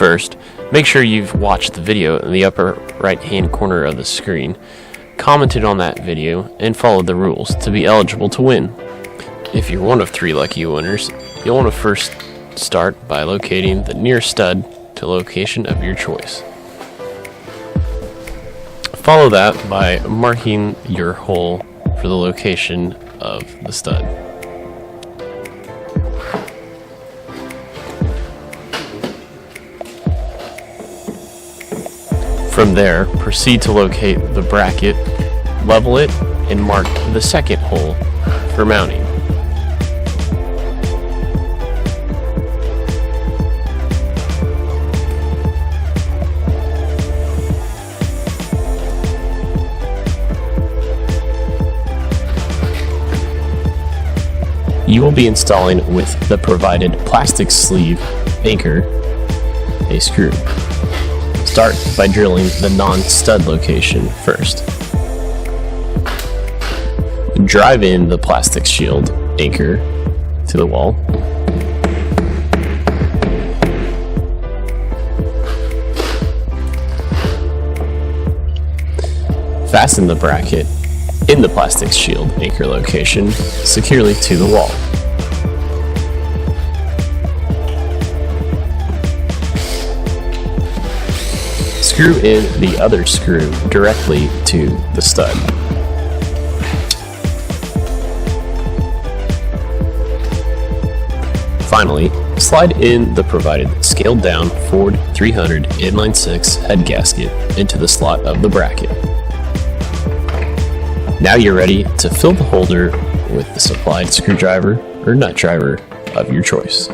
First, make sure you've watched the video in the upper right hand corner of the screen, commented on that video, and followed the rules to be eligible to win. If you're one of 3 lucky winners, you'll want to first start by locating the nearest stud to location of your choice. Follow that by marking your hole for the location of the stud. From there, proceed to locate the bracket, level it, and mark the second hole for mounting. You will be installing with the provided plastic sleeve anchor a screw. Start by drilling the non-stud location first. Drive in the plastic shield anchor to the wall. Fasten the bracket in the plastic shield anchor location securely to the wall. Screw in the other screw directly to the stud. Finally, slide in the provided scaled down Ford 300 inline 6 head gasket into the slot of the bracket. Now you're ready to fill the holder with the supplied screwdriver or nut driver of your choice.